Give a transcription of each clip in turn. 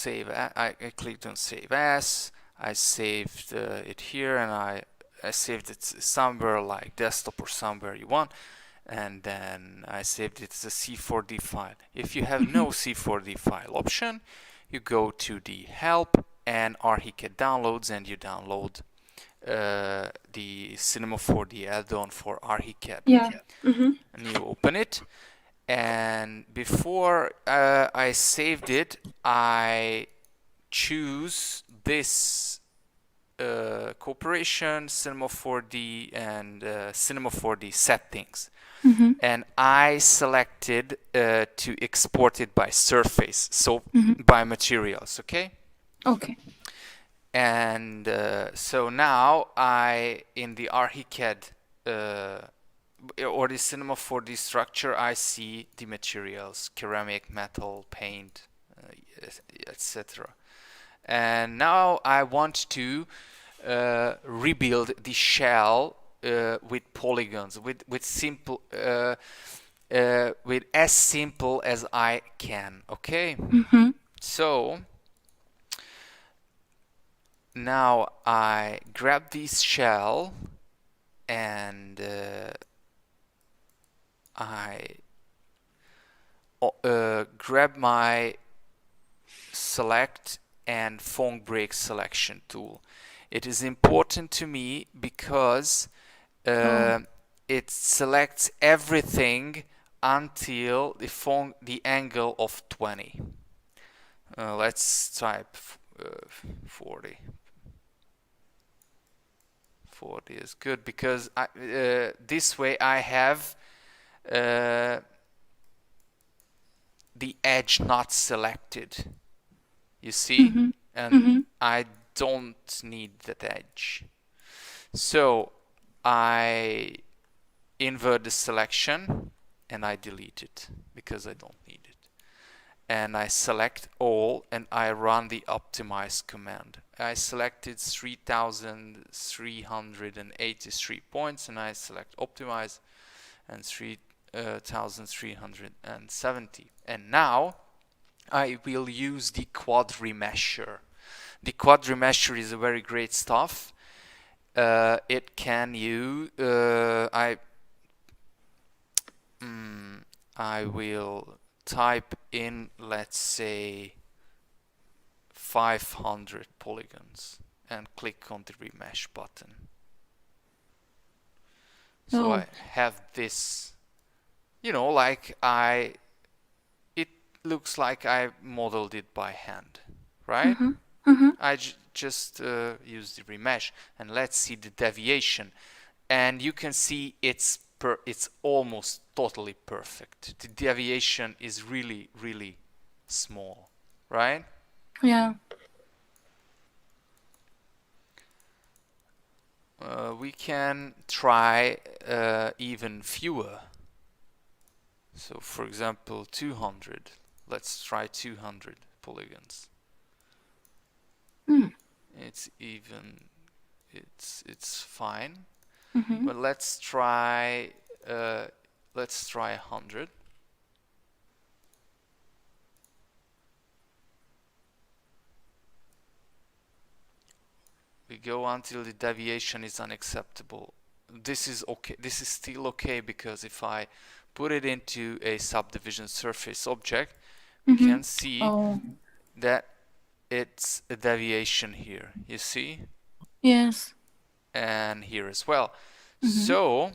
save. I clicked on save as. I saved it here, and I saved it somewhere like desktop or somewhere you want, and then I saved it as a C4D file. If you have no C4D file option, you go to the help and Archicad downloads, and you download the Cinema 4D add-on for Archicad. Yeah. And you open it, and before I saved it, I choose this Corporation, Cinema 4D, and Cinema 4D settings. And I selected to export it by surface, so by materials, okay? Okay. And so now in the Archicad or the Cinema 4D structure, I see the materials: ceramic, metal, paint, etc. And now I want to rebuild the shell with polygons, with simple, with as simple as I can. Okay. So now I grab this shell and I grab my select and phone break selection tool. It is important to me because it selects everything until the angle of 20. Let's type 40. 40 is good because this way I have the edge not selected. You see? And I don't need that edge. So I invert the selection and I delete it because I don't need it. And I select all and I run the optimize command. I selected 3,383 points and I select optimize and 3,370. And now I will use the quad remesher. The quad remesher is a very great stuff. It can use I will type in, let's say, 500 polygons and click on the remesh button. So I have this, you know, like it looks like I modeled it by hand, right? I just use the remesh, and let's see the deviation, and you can see it's almost totally perfect. The deviation is really, really small, right? Yeah. We can try even fewer. So for example 200. Let's try 200 polygons. It's even, it's fine. But let's try 100. We go until the deviation is unacceptable. This is okay. This is still okay because if I put it into a subdivision surface object, we can see that it's a deviation here. You see? Yes. And here as well. So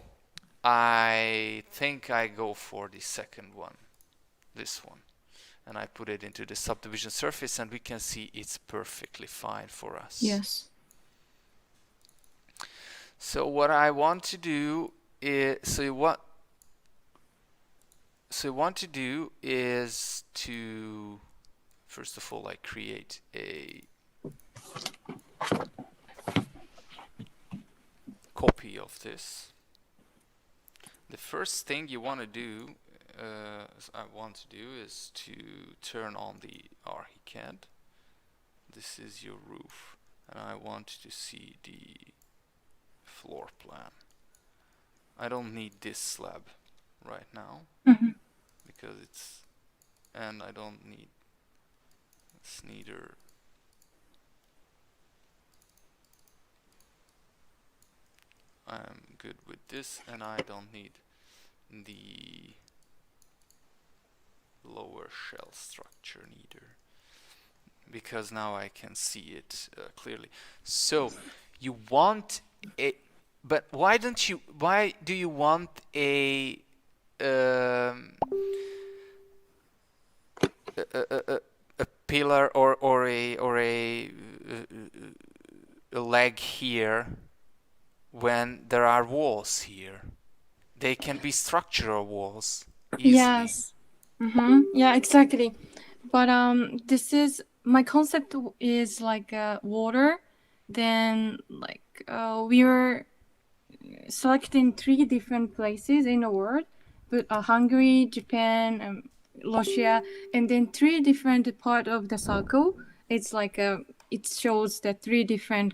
I think I go for the second one, this one, and I put it into the subdivision surface, and we can see it's perfectly fine for us. Yes. So what I want to do is, to first of all I create a copy of this. The first thing you want to do, is to turn on the Archicad. This is your roof, and I want to see the floor plan. I don't need this slab right now because it's, and I don't need, let's neither. I'm good with this, and I don't need the lower shell structure neither, because now I can see it clearly. So you want a, but why do you want a a pillar or a leg here when there are walls here? They can be structural walls easily. Yes. Yeah, exactly. But this is my concept is like water. Then like we're selecting 3 different places in the world, but Hungary, Japan, Russia, and then 3 different part of the circle. It's like it shows the 3 different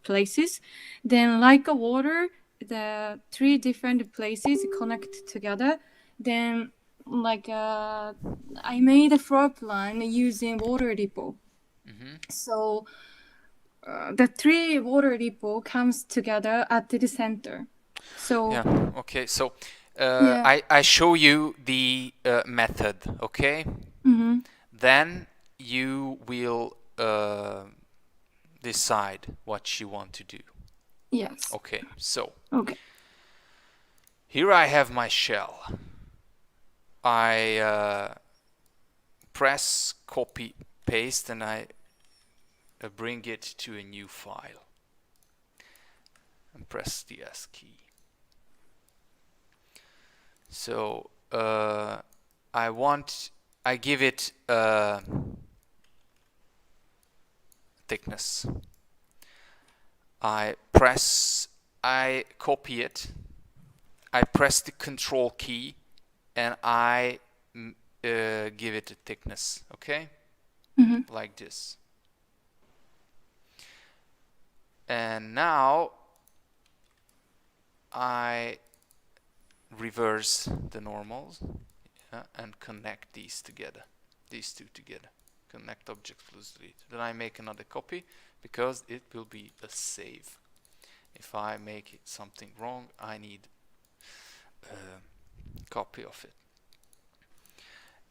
places. Then like a water, the 3 different places connect together. Then like I made a floor plan using water depot. So the 3 water depot comes together at the center. So yeah, okay, so yeah. I show you the method, okay? Then you will decide what you want to do. Yes. Okay, so Okay. here I have my shell. I press copy paste and I bring it to a new file and press the S key. So I give it thickness. I copy it, I press the control key, and I give it a thickness, okay? Like this. And now I reverse the normals and connect these together, these two together. Connect objects plus delete. Then I make another copy because it will be a save. If I make it something wrong, I need a copy of it.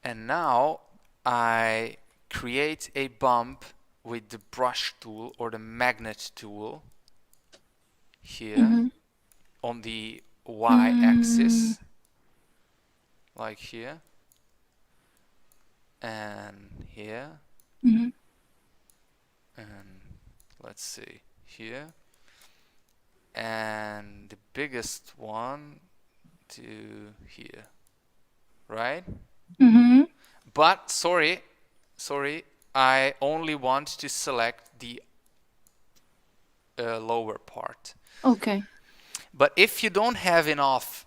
And now I create a bump with the brush tool or the magnet tool here on the y-axis, like here and here, and let's see, here, and the biggest one to here, right? But sorry, I only want to select the lower part. Okay. But if you don't have enough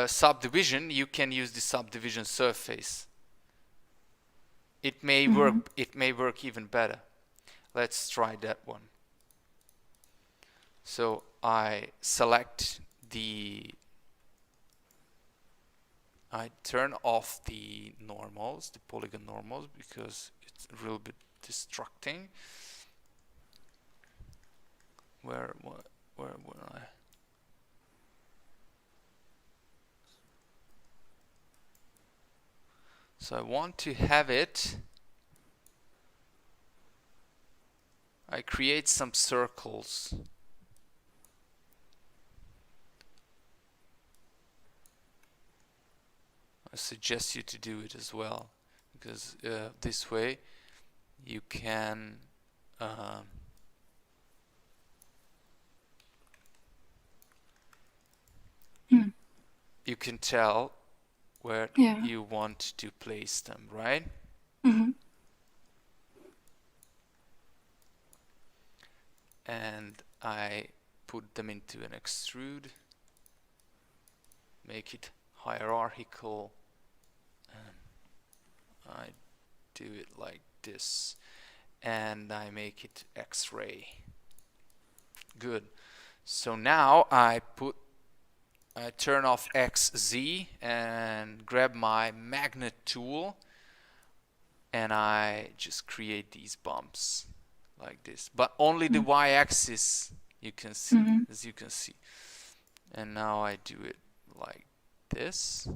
subdivision, you can use the subdivision surface. It may work. It may work even better. Let's try that one. So I select I turn off the normals, the polygon normals, because it's a little bit distracting. Where I? So I want to have it. I create some circles. I suggest you to do it as well, because this way you can you can tell where you want to place them, right? And I put them into an extrude, make it hierarchical, and I do it like this, and I make it X-ray. Good. So now I turn off XZ and grab my magnet tool and I just create these bumps like this, but only the y-axis you can see, as you can see. And now I do it like this,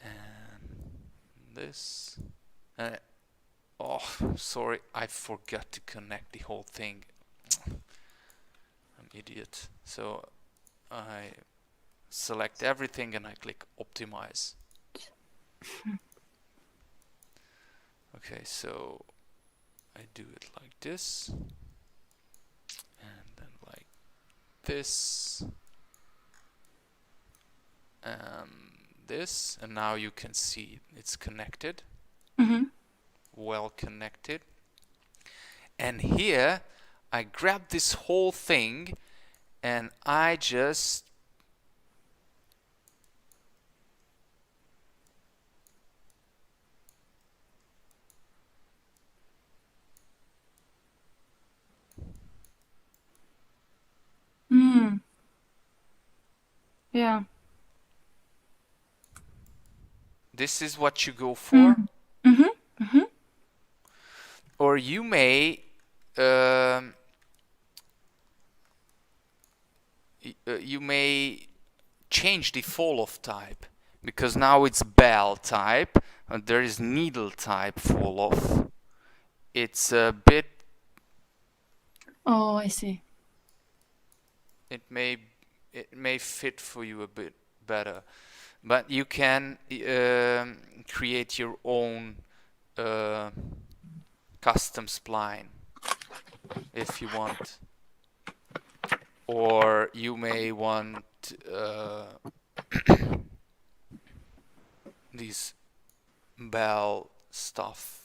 and this, and oh, sorry, I forgot to connect the whole thing. I'm idiot. So I select everything and I click optimize. Okay, so I do it like this, and then like this, and this, and now you can see it's connected, well connected. And here I grab this whole thing and I just Yeah. this is what you go for. Mm-hmm. Or you may you may change the fall off type, because now it's bell type and there is needle type fall off. It's a bit, Oh, I see. it may fit for you a bit better, but you can create your own custom spline if you want, or you may want these bell stuff.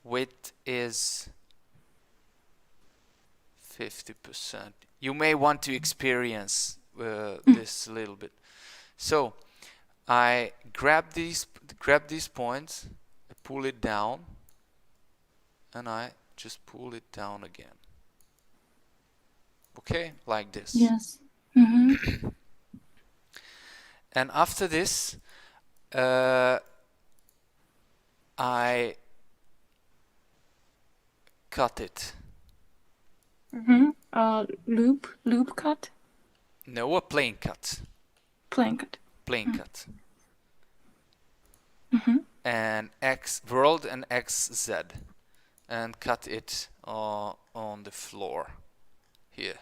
Width is 50%. You may want to experience this a little bit. So I grab these points, I pull it down, and I just pull it down again. Okay, like this. Yes. And after this, I cut it. Loop cut? No, a plane cut. Plane cut. Plane cut. And X world and XZ, and cut it on the floor here.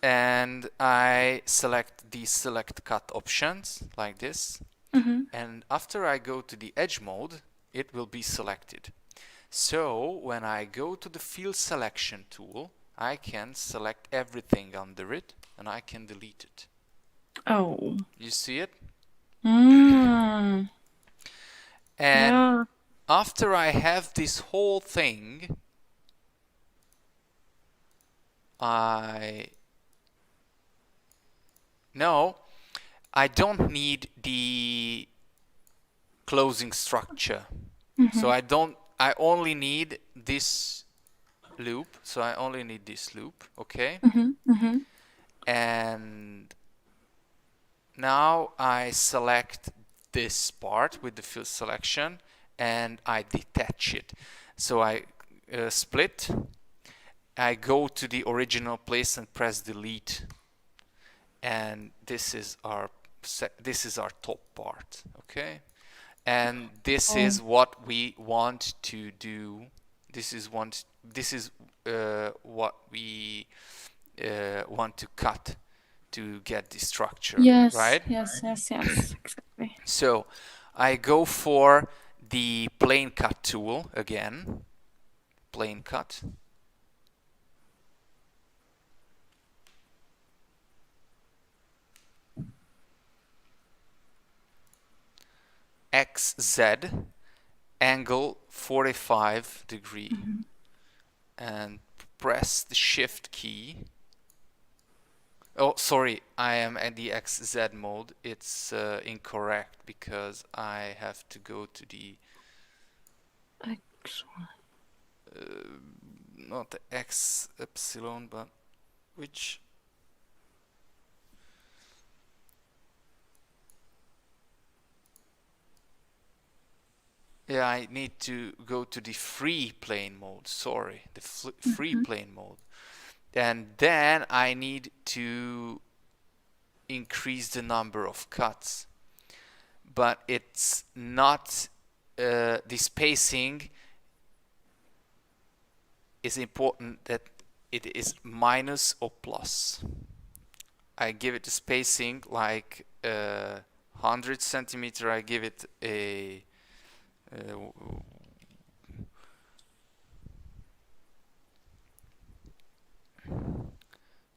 And I select the select cut options like this. And after I go to the edge mode, it will be selected. So when I go to the field selection tool, I can select everything under it and I can delete it. Oh. You see it? And And after I have this whole thing, I don't need the closing structure. So I only need this loop. So I only need this loop, okay? And now I select this part with the field selection and I detach it. So I split, I go to the original place and press delete. And this is our top part, okay? And this is what we want to do. This is what we want to cut to get the structure, right? Yes, exactly. So I go for the plane cut tool again, plane cut. XZ, angle 45 degree, and press the shift key. Oh, sorry, I am at the XZ mode. It's incorrect because I have to go to the not the X epsilon, but which Yeah, I need to go to the free plane mode. Sorry, the free plane mode. And then I need to increase the number of cuts. But it's not the spacing is important that it is minus or plus. I give it a spacing like 100 centimeter. I give it a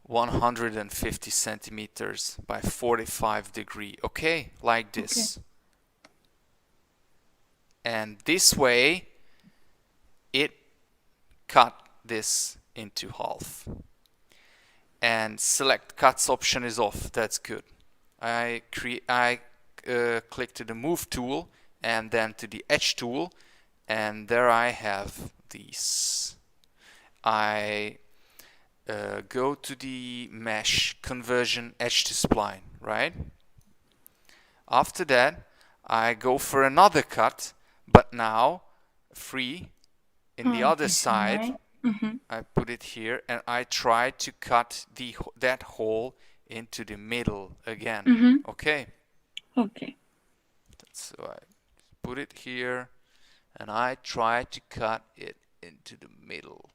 150 centimeters by 45 degree. Okay, like this. Okay. And this way it cut this into half. And select cuts option is off. That's good. I click to the move tool and then to the edge tool, and there I have these. I go to the mesh conversion edge to spline, right? After that, I go for another cut, but now free in the other side. Right. I put it here and I try to cut that hole into the middle again. Okay. Okay. So I put it here and I try to cut it into the middle.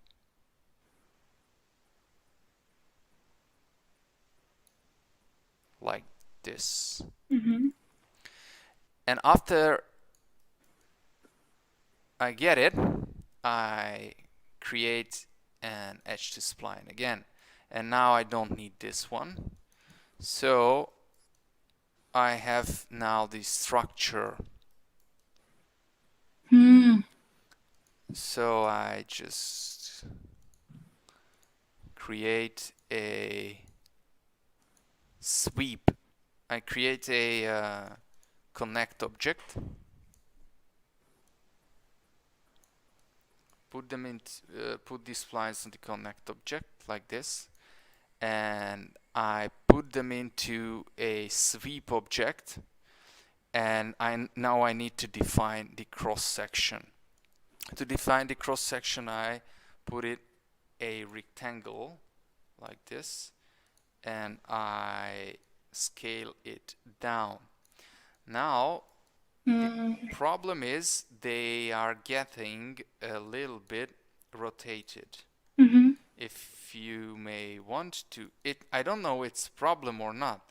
Like this. And after I get it, I create an edge to spline again. And now I don't need this one. So I have now the structure. So I just create a sweep. I create a connect object. Put them in. Put these splines on the connect object like this, and I put them into a sweep object. And now I need to define the cross section. To define the cross section, I put it a rectangle like this, and I scale it down. Now the problem is they are getting a little bit rotated. If you may want to, I don't know it's a problem or not.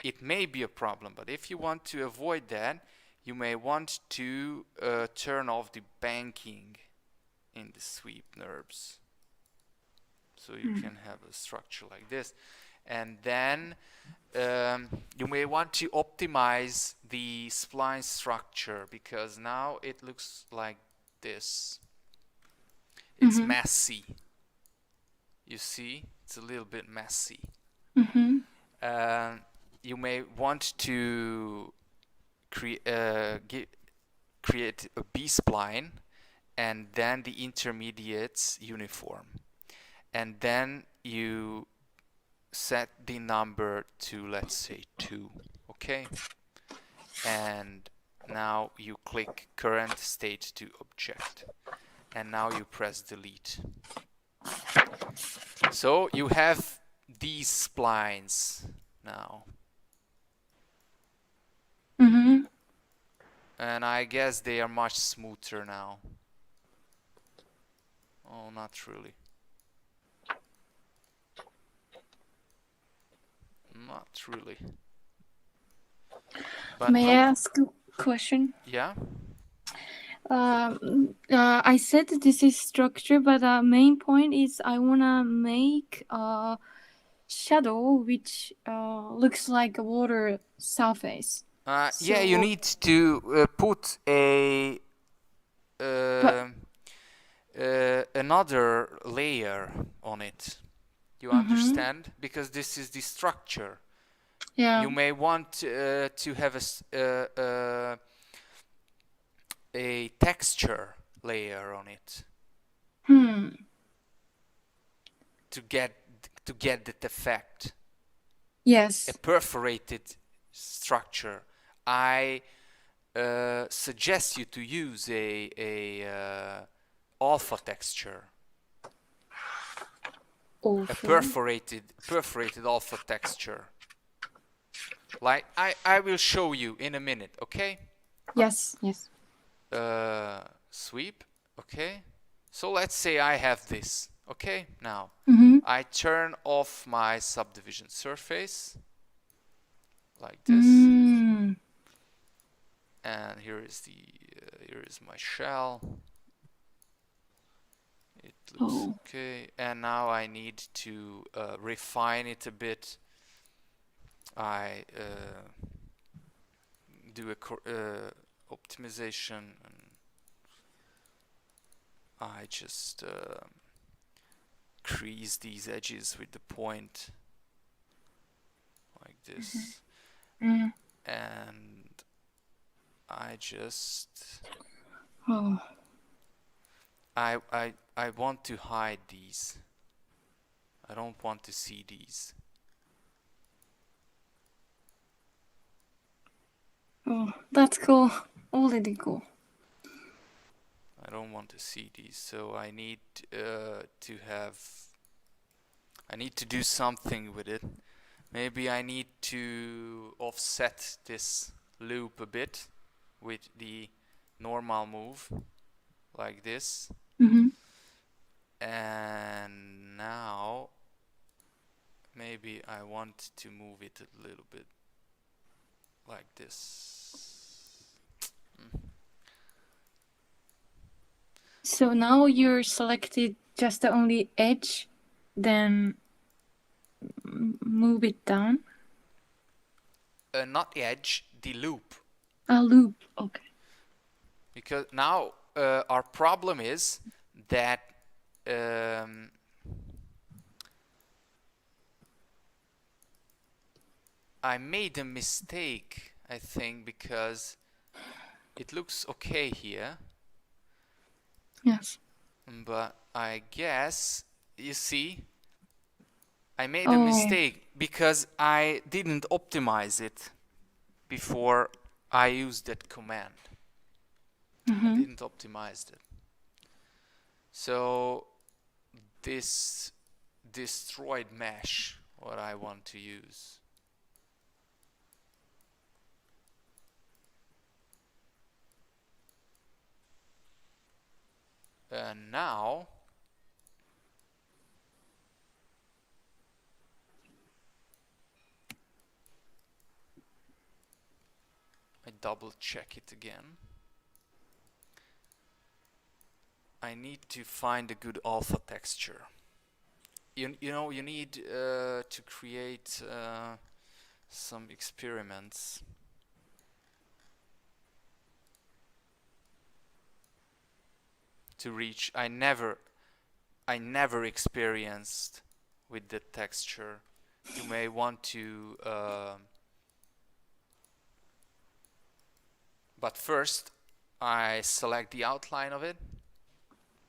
It may be a problem, but if you want to avoid that, you may want to turn off the banking in the sweep NURBS. So you can have a structure like this. And then you may want to optimize the spline structure, because now it looks like this. It's messy. You see, it's a little bit messy. You may want to create a B-spline and then the intermediates uniform. And then you set the number to, let's say, 2. Okay? And now you click current state to object. And now you press delete. So you have these splines now. And I guess they are much smoother now. Oh, not really. Not really. But may I ask a question? Yeah. I said this is structure, but the main point is I wanna make a shadow which looks like a water surface. Yeah, you need to put a another layer on it. You understand? Because this is the structure. Yeah. You may want to have a texture layer on it. To get that effect. Yes. A perforated structure. I suggest you to use a alpha texture, a perforated alpha texture. Like I will show you in a minute, okay? Yes, yes. Sweep, okay? So let's say I have this, okay? Now I turn off my subdivision surface like this, Mm. and here is my shell. It looks okay, and now I need to refine it a bit. I do a optimization, and I just crease these edges with the point like this, and I just I want to hide these. I don't want to see these. Oh, that's cool. Already cool. I don't want to see these, so I need to do something with it. Maybe I need to offset this loop a bit with the normal move, like this. And now maybe I want to move it a little bit like this. So now you're selected just the only edge, then move it down. Not edge, the loop. A loop, okay. Because now our problem is that I made a mistake, I think, because it looks okay here. Yes. But I guess, you see, I made a mistake because I didn't optimize it before I used that command. I didn't optimize it. So this destroyed mesh, what I want to use. And now I double check it again. I need to find a good alpha texture. You know, you need to create some experiments. To reach, I never experienced with the texture. You may want to, but first I select the outline of it,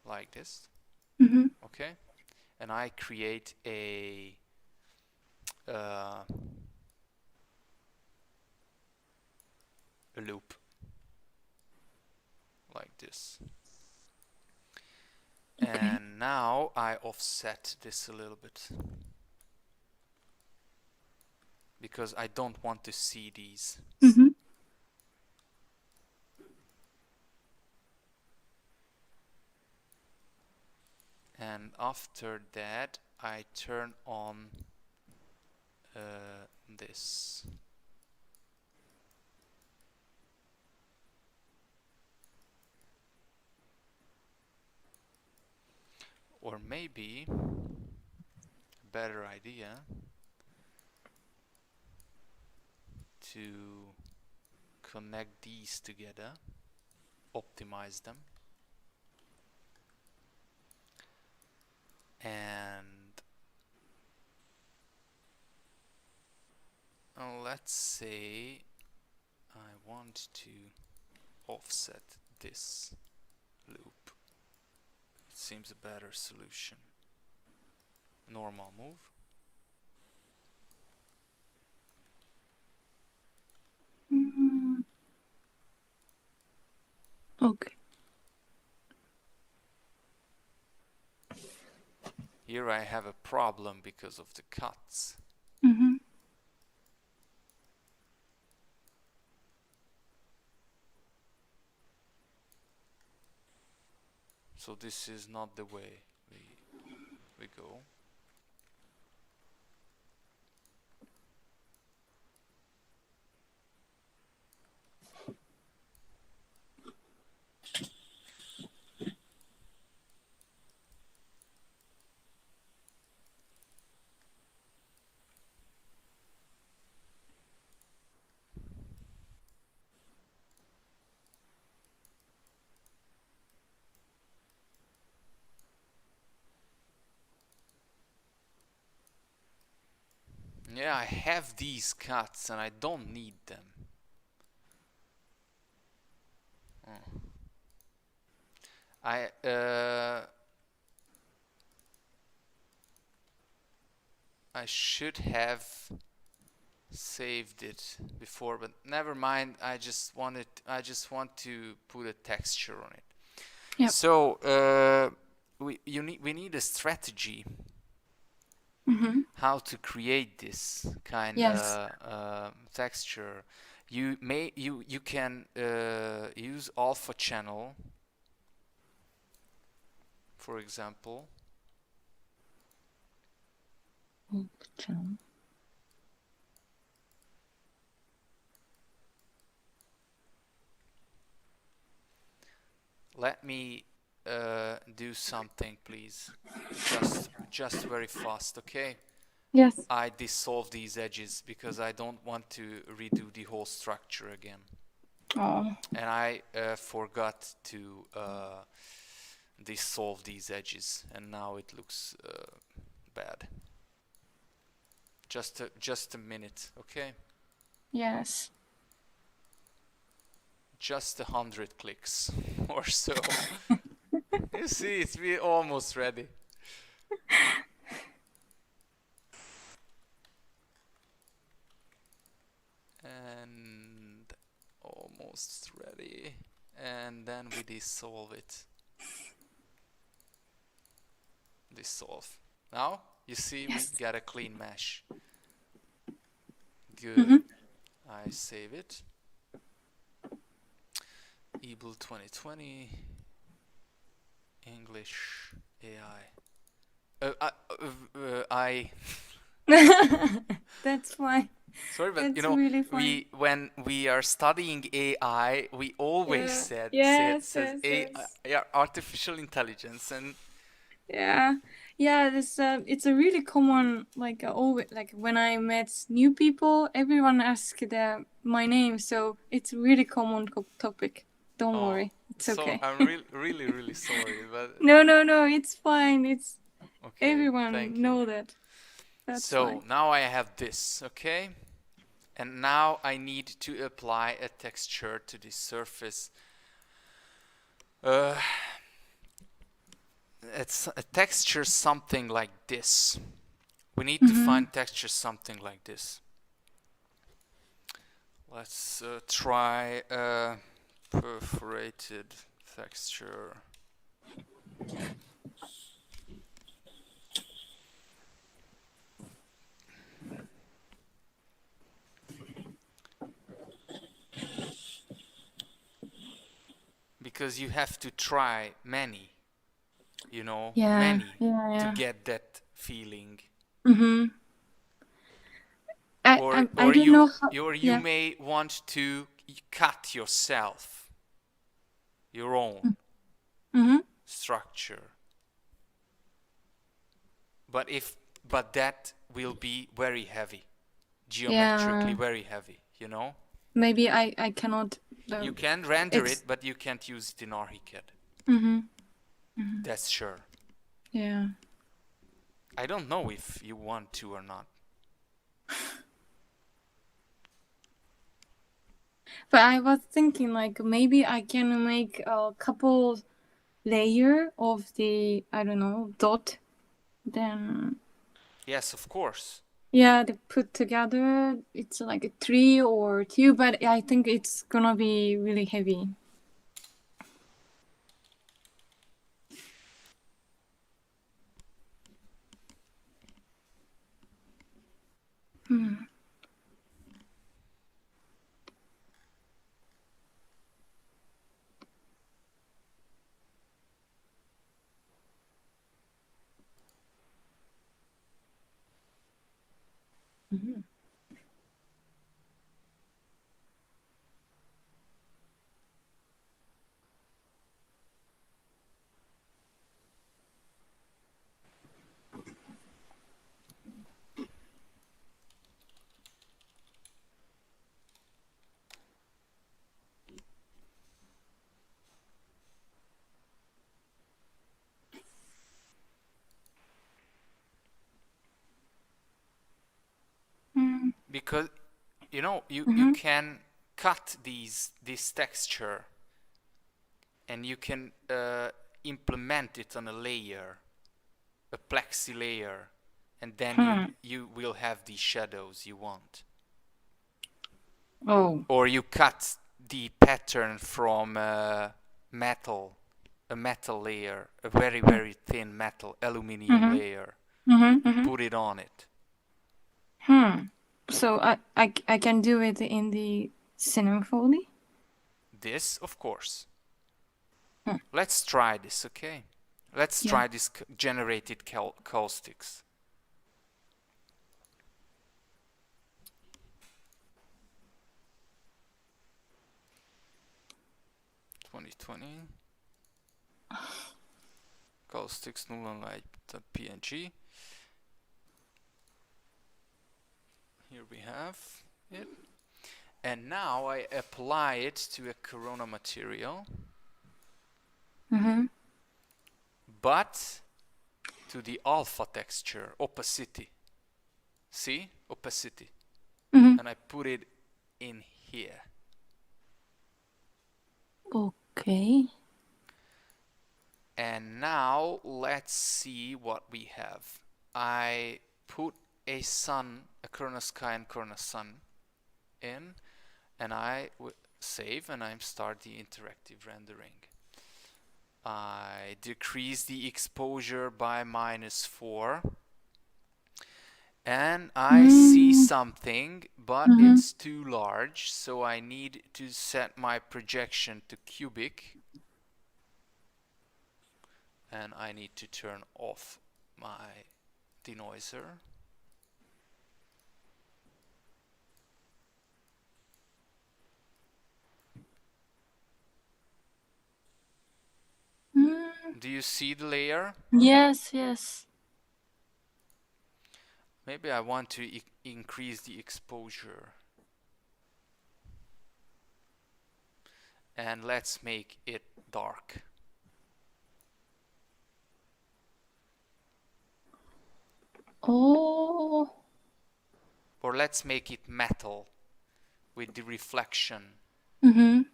like this, okay, and I create a loop, like this. And now I offset this a little bit because I don't want to see these. And after that I turn on this. Or maybe a better idea to connect these together, optimize them, and let's say I want to offset this loop. It seems a better solution. Normal move. Okay. Here I have a problem because of the cuts. Mm-hmm. So this is not the way we go. Yeah, I have these cuts and I don't need them. I should have saved it before, but never mind. I just want to put a texture on it. Yep. So we need a strategy Mm-hmm. how to create this kind Yes. of texture. You can use alpha channel, for example. Channel. Let me do something, please. Just very fast, okay? Yes. I dissolve these edges because I don't want to redo the whole structure again. Oh. And I forgot to dissolve these edges, and now it looks bad. Just a minute, okay? Yes. Just 100 clicks or so. You see, we're almost ready. And almost ready. And then we dissolve it. Dissolve. Now, you see, Yes. we got a clean mesh. Good. Mm-hmm. I save it. Able 2020. English AI. That's fine. Sorry, but That's you know, really fine. when we are studying AI, we always Yeah. says Yes. AI, artificial intelligence, and Yeah. Yeah, this it's a really common always when I met new people, everyone asks my name, so it's a really common topic. Don't worry, it's so okay. I'm really sorry, but No, it's fine. It's okay, everyone thank you. know that. That's So fine. now I have this, okay, and now I need to apply a texture to this surface. It's a texture something like this. We need to find texture something like this. Let's try perforated texture. Because you have to try many, you know, many to get that feeling. Mm-hmm. I don't know how. You may want to cut yourself your own structure, but that will be very heavy, geometrically very heavy, you know. Maybe I cannot. You can render it, but you can't use it in ArchiCAD. That's sure. Yeah. I don't know if you want to or not. But I was thinking maybe I can make a couple layer of the, I don't know, dot. Then Yes, of course. yeah, they put together. It's like a 3 or 2, but I think it's gonna be really heavy. Hmm. Mhm. Mm. Because you know you Mhm. can cut this texture and you can implement it on a layer, a plexi layer, and then Hmm. you will have the shadows you want. Oh. Or you cut the pattern from metal, a metal layer, a very very thin metal aluminium Mhm. layer, Mhm. and Mhm. put it on it. So I can do it in the cinema foley. This, of course. Hmm. Let's try this, okay? Let's Yeah. try this generated caustics. (2020) caustics nulllight.png. Here we have it. And now I apply it to a corona material, Mhm. but to the alpha texture, opacity. See? Opacity. Mhm. And I put it in here. Okay. And now let's see what we have. I put a sun, a corona sky and corona sun in, and I save and I start the interactive rendering. I decrease the exposure by -4, and I see something, but it's too large, so I need to set my projection to cubic, and I need to turn off my denoiser. Do you see the layer? Yes, yes. Maybe I want to increase the exposure. And let's make it dark. Oh. Or let's make it metal with the reflection. Mhm.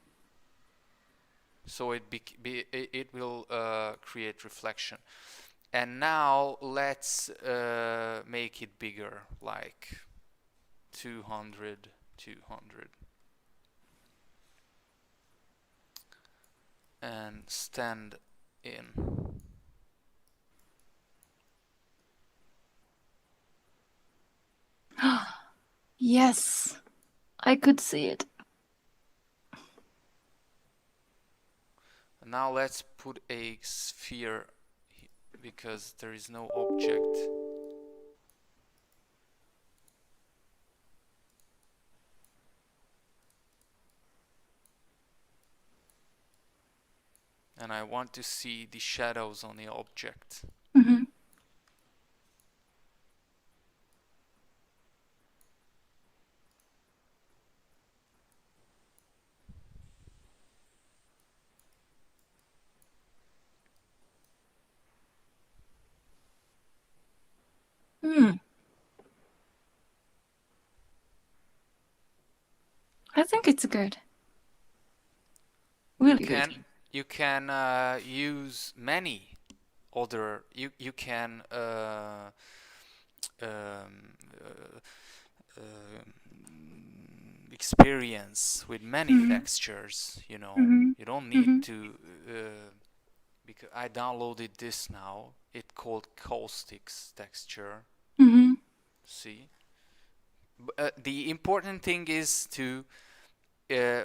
So it will create reflection. And now let's make it bigger, like 200. And stand in. Yes. I could see it. And now let's put a sphere because there is no object. And I want to see the shadows on the object. Mhm. Hmm. I think it's good. Really good. You can use many other. You can um, experience with many textures. You know, Mhm. you don't need Mhm. to. Because I downloaded this now. It called caustics texture. Mhm. See, The important thing is to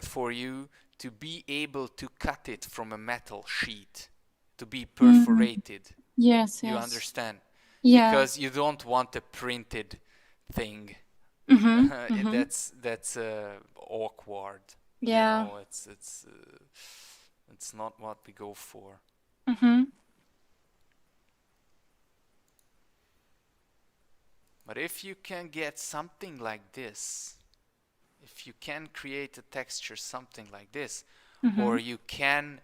for you to be able to cut it from a metal sheet, to be perforated. Yes, You yes. understand? Yeah. Because you don't want a printed thing. That's awkward. Yeah. You know, it's not what we go for. But if you can get something like this, if you can create a texture something like this, or we can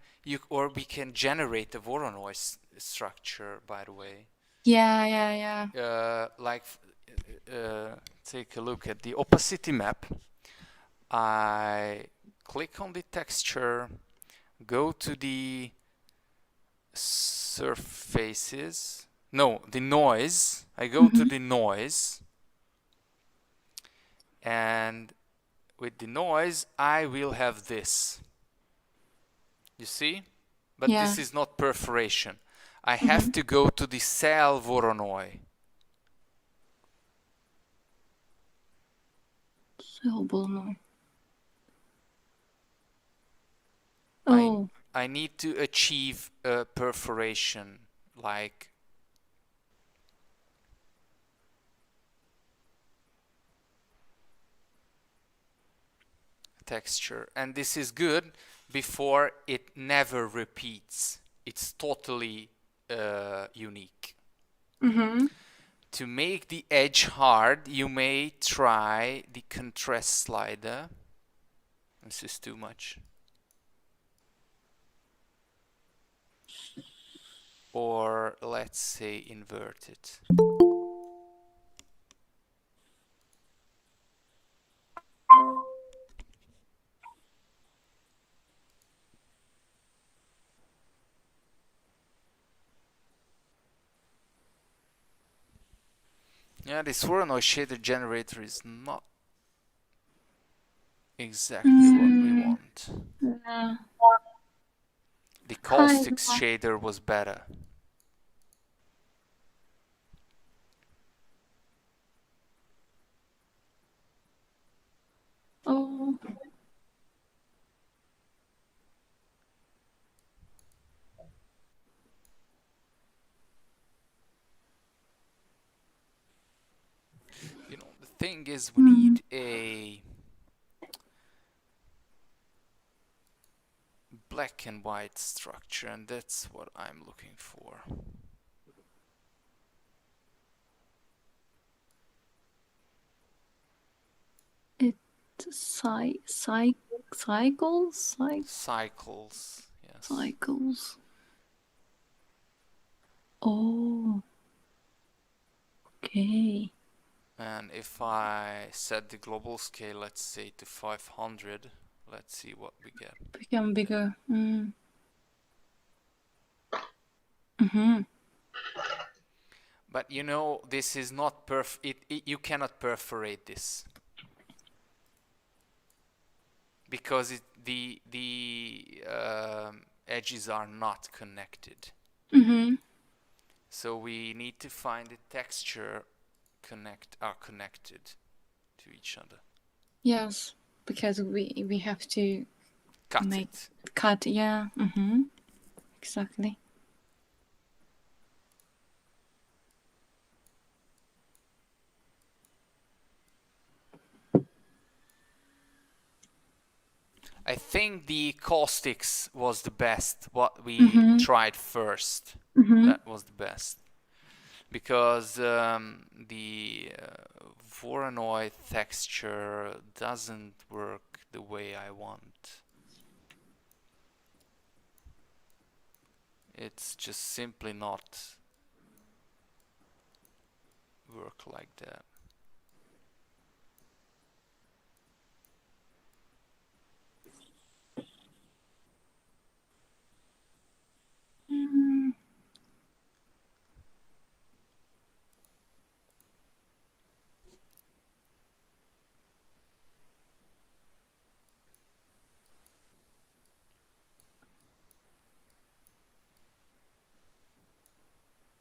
generate a Voronoi structure, by the way. Yeah. Take a look at the opacity map. I click on the texture, go to the surfaces. No, the noise. I go to the noise, and with the noise I will have this. You see? But this is not perforation. I have to go to the cell Voronoi. Cell Voronoi. Oh. I need to achieve a perforation like texture, and this is good before it never repeats. It's totally unique. To make the edge hard, you may try the contrast slider. This is too much. Or let's say invert it. Yeah, this Voronoi shader generator is not exactly what we want. Yeah. The caustics shader was better. Oh. You know, the thing is we need a black and white structure, and that's what I'm looking for. Cycles? Cycles, yes. Cycles. Oh. Okay. And if I set the global scale, let's say to 500, let's see what we get. Become bigger. But you know, this is not you cannot perforate this. Because the edges are not connected. So we need to find the texture are connected to each other. Yes, because we have to cut. Yeah. Exactly. I think the caustics was the best. What we tried first, that was the best, because the Voronoi texture doesn't work the way I want. It's just simply not work like that.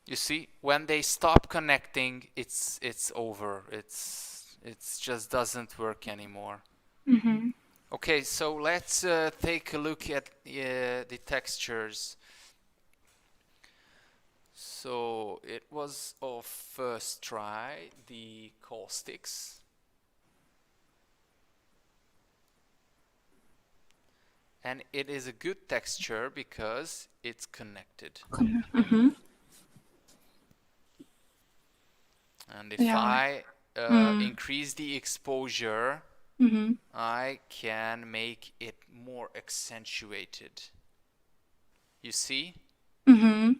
You see, when they stop connecting, it's over. It's It just doesn't work anymore. Mm-hmm. Okay, so let's take a look at the textures. So it was our first try, the caustics. And it is a good texture because it's connected. Mm-hmm. And if Yeah. I increase the exposure, Mm-hmm. I can make it more accentuated. You see? Mm-hmm.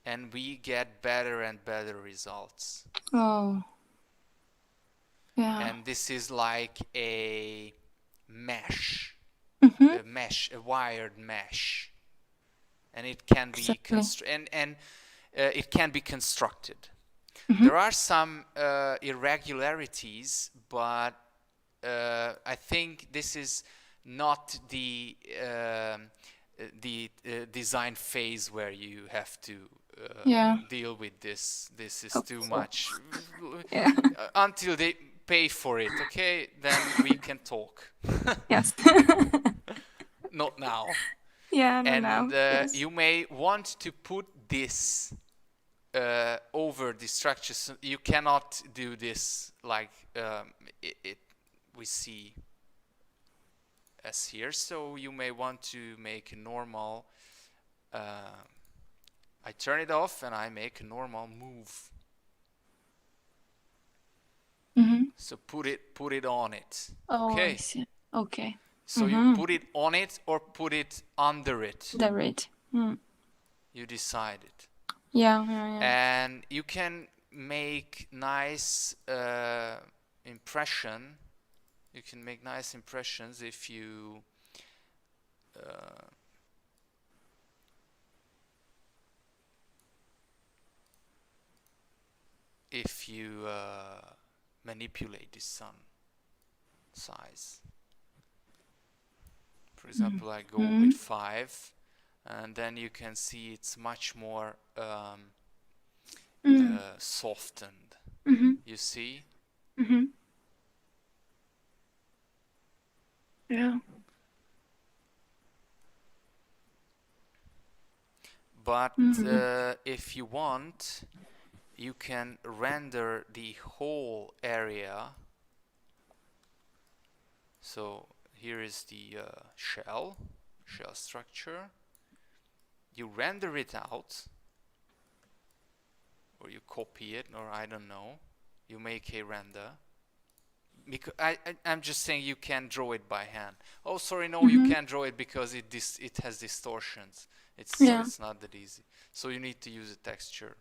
And we get better and better results. Oh. Yeah. And this is like a mesh, Mm-hmm. a wired mesh. And it can be it can be constructed. Mm-hmm. There are some irregularities, but I think this is not the design phase where you have to deal with this. This is too much. Yeah. Until they pay for it, okay? Then we can talk. Yes. Not now. Yeah, no, And now. Yes. you may want to put this over the structure. So you cannot do this like we see as here. So you may want to make a normal. I turn it off and I make a normal move. Mm-hmm. So put it on it. Oh, Okay. I see. Okay. So you put it on it or put it under it. The rate. Mm. You decide it. Yeah. And you can make nice impression. You can make nice impressions if you manipulate the sun size. For example, I go with 5, and then you can see it's much more softened. Mm-hmm. You see? Mm-hmm. Yeah. But if you want, you can render the whole area. So here is the shell structure. You render it out, or you copy it, or I don't know. You make a render. Because I'm just saying you can draw it by hand. Oh, sorry, no, you can't draw it because it has distortions. So it's not that easy. So you need to use a texture.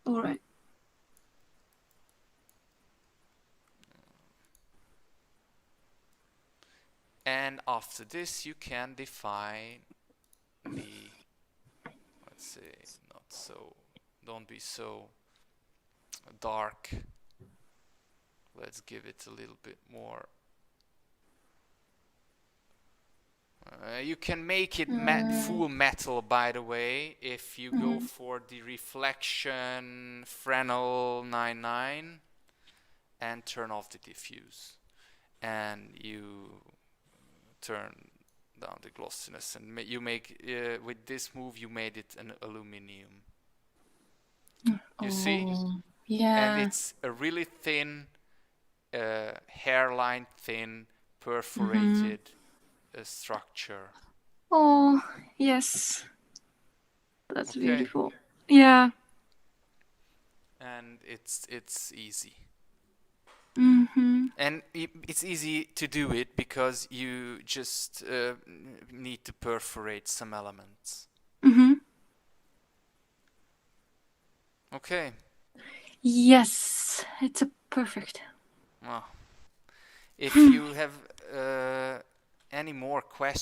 All right. And after this, you can define the, let's say, don't be so dark. Let's give it a little bit more. You can make it full metal, by the way, if you go for the reflection Fresnel 99 and turn off the diffuse. And you turn down the glossiness, and you make with this move you made it an aluminium. You see? Yeah. And it's a really thin, hairline thin, perforated structure. Oh, yes. That's beautiful. Yeah. And it's easy. Mm-hmm. And it's easy to do it because you just need to perforate some elements. Mm-hmm. Okay. Yes, it's perfect. Well, if you have any more questions,